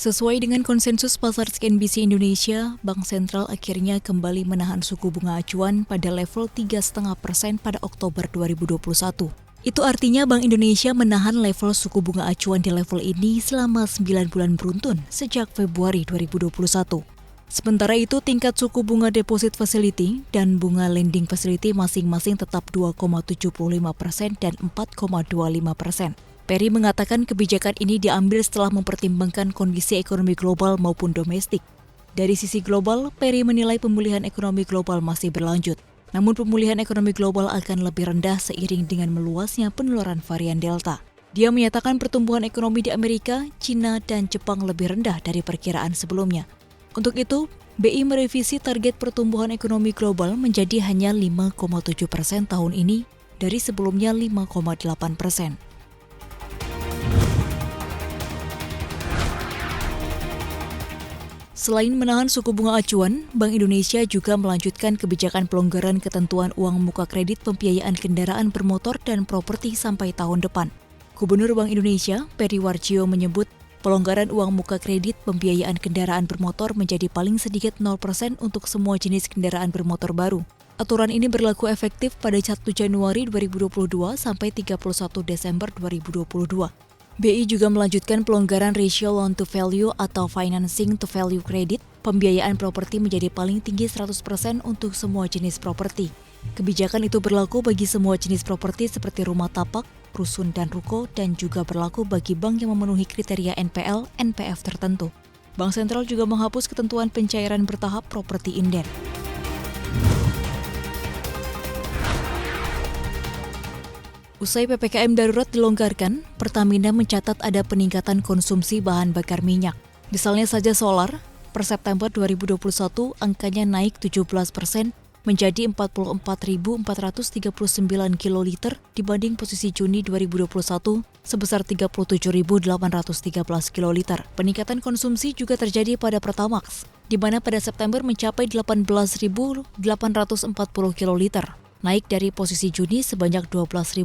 Sesuai dengan konsensus pasar CNBC Indonesia, Bank Sentral akhirnya kembali menahan suku bunga acuan pada level 3,5% pada Oktober 2021. Itu artinya Bank Indonesia menahan level suku bunga acuan di level ini selama 9 bulan beruntun sejak Februari 2021. Sementara itu, tingkat suku bunga deposit facility dan bunga lending facility masing-masing tetap 2,75% dan 4,25%. Perry mengatakan kebijakan ini diambil setelah mempertimbangkan kondisi ekonomi global maupun domestik. Dari sisi global, Perry menilai pemulihan ekonomi global masih berlanjut. Namun pemulihan ekonomi global akan lebih rendah seiring dengan meluasnya penularan varian Delta. Dia menyatakan pertumbuhan ekonomi di Amerika, China, dan Jepang lebih rendah dari perkiraan sebelumnya. Untuk itu, BI merevisi target pertumbuhan ekonomi global menjadi hanya 5,7% tahun ini dari sebelumnya 5,8%. Selain menahan suku bunga acuan, Bank Indonesia juga melanjutkan kebijakan pelonggaran ketentuan uang muka kredit pembiayaan kendaraan bermotor dan properti sampai tahun depan. Gubernur Bank Indonesia, Perry Warjio menyebut, pelonggaran uang muka kredit pembiayaan kendaraan bermotor menjadi paling sedikit 0% untuk semua jenis kendaraan bermotor baru. Aturan ini berlaku efektif pada 1 Januari 2022 sampai 31 Desember 2022. BI juga melanjutkan pelonggaran ratio loan to value atau financing to value credit. Pembiayaan properti menjadi paling tinggi 100% untuk semua jenis properti. Kebijakan itu berlaku bagi semua jenis properti seperti rumah tapak, rusun dan ruko, dan juga berlaku bagi bank yang memenuhi kriteria NPL, NPF tertentu. Bank Sentral juga menghapus ketentuan pencairan bertahap properti inden. Usai PPKM darurat dilonggarkan, Pertamina mencatat ada peningkatan konsumsi bahan bakar minyak. Misalnya saja solar, per September 2021 angkanya naik 17% menjadi 44.439 kiloliter dibanding posisi Juni 2021 sebesar 37.813 kiloliter. Peningkatan konsumsi juga terjadi pada Pertamax, di mana pada September mencapai 18.840 kiloliter. Naik dari posisi Juni sebanyak 12.586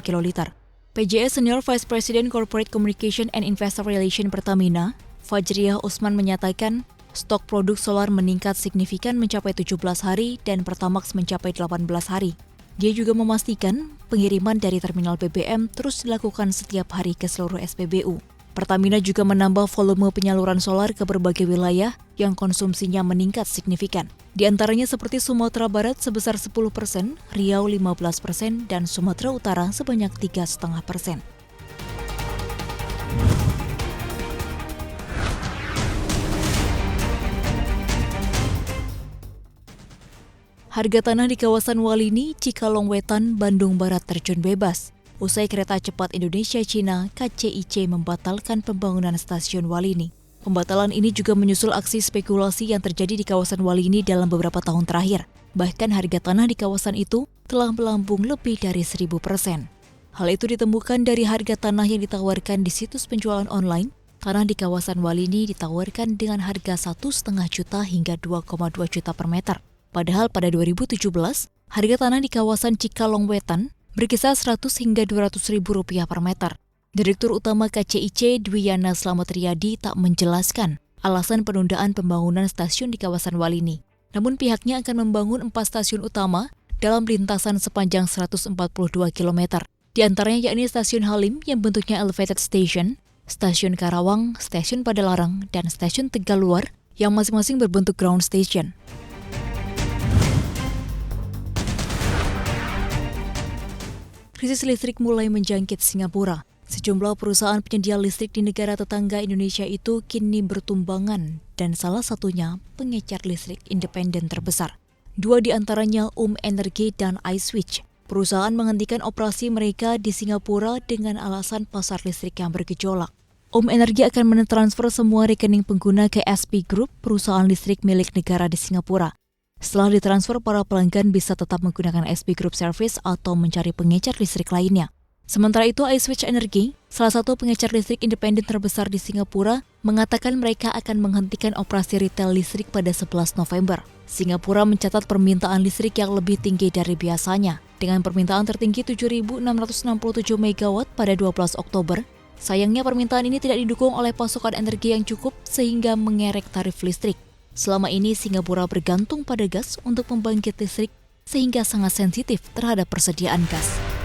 kiloliter. PJS Senior Vice President Corporate Communication and Investor Relations Pertamina, Fajriah Usman menyatakan, stok produk solar meningkat signifikan mencapai 17 hari dan Pertamax mencapai 18 hari. Dia juga memastikan pengiriman dari terminal BBM terus dilakukan setiap hari ke seluruh SPBU. Pertamina juga menambah volume penyaluran solar ke berbagai wilayah yang konsumsinya meningkat signifikan. Di antaranya seperti Sumatera Barat sebesar 10%, Riau 15%, dan Sumatera Utara sebanyak 3,5%. Harga tanah di kawasan Walini, Cikalong Wetan, Bandung Barat terjun bebas. Usai kereta cepat Indonesia-Cina, KCIC membatalkan pembangunan stasiun Walini. Pembatalan ini juga menyusul aksi spekulasi yang terjadi di kawasan Walini dalam beberapa tahun terakhir. Bahkan harga tanah di kawasan itu telah melambung lebih dari 1.000%. Hal itu ditemukan dari harga tanah yang ditawarkan di situs penjualan online. Tanah di kawasan Walini ditawarkan dengan harga 1,5 juta hingga 2,2 juta per meter. Padahal pada 2017, harga tanah di kawasan Cikalong Wetan berkisar 100 hingga 200 ribu rupiah per meter. Direktur Utama KCIC Dwiyana Slamet Riyadi tak menjelaskan alasan penundaan pembangunan stasiun di kawasan Walini. Namun pihaknya akan membangun 4 stasiun utama dalam lintasan sepanjang 142 km. Di antaranya yakni Stasiun Halim yang bentuknya elevated station, Stasiun Karawang, Stasiun Padalarang, dan Stasiun Tegaluar yang masing-masing berbentuk ground station. Krisis listrik mulai menjangkit Singapura. Sejumlah perusahaan penyedia listrik di negara tetangga Indonesia itu kini bertumbangan dan salah satunya pengecer listrik independen terbesar. 2 di antaranya Energy dan iSwitch. Perusahaan menghentikan operasi mereka di Singapura dengan alasan pasar listrik yang bergejolak. Energy akan mentransfer semua rekening pengguna ke SP Group, perusahaan listrik milik negara di Singapura. Setelah ditransfer, para pelanggan bisa tetap menggunakan SP Group Service atau mencari pengecer listrik lainnya. Sementara itu, iSwitch Energy, salah satu pengecer listrik independen terbesar di Singapura, mengatakan mereka akan menghentikan operasi retail listrik pada 11 November. Singapura mencatat permintaan listrik yang lebih tinggi dari biasanya, dengan permintaan tertinggi 7.667 MW pada 12 Oktober Sayangnya permintaan ini tidak didukung oleh pasokan energi yang cukup sehingga mengerek tarif listrik. Selama ini Singapura bergantung pada gas untuk membangkit listrik sehingga sangat sensitif terhadap persediaan gas.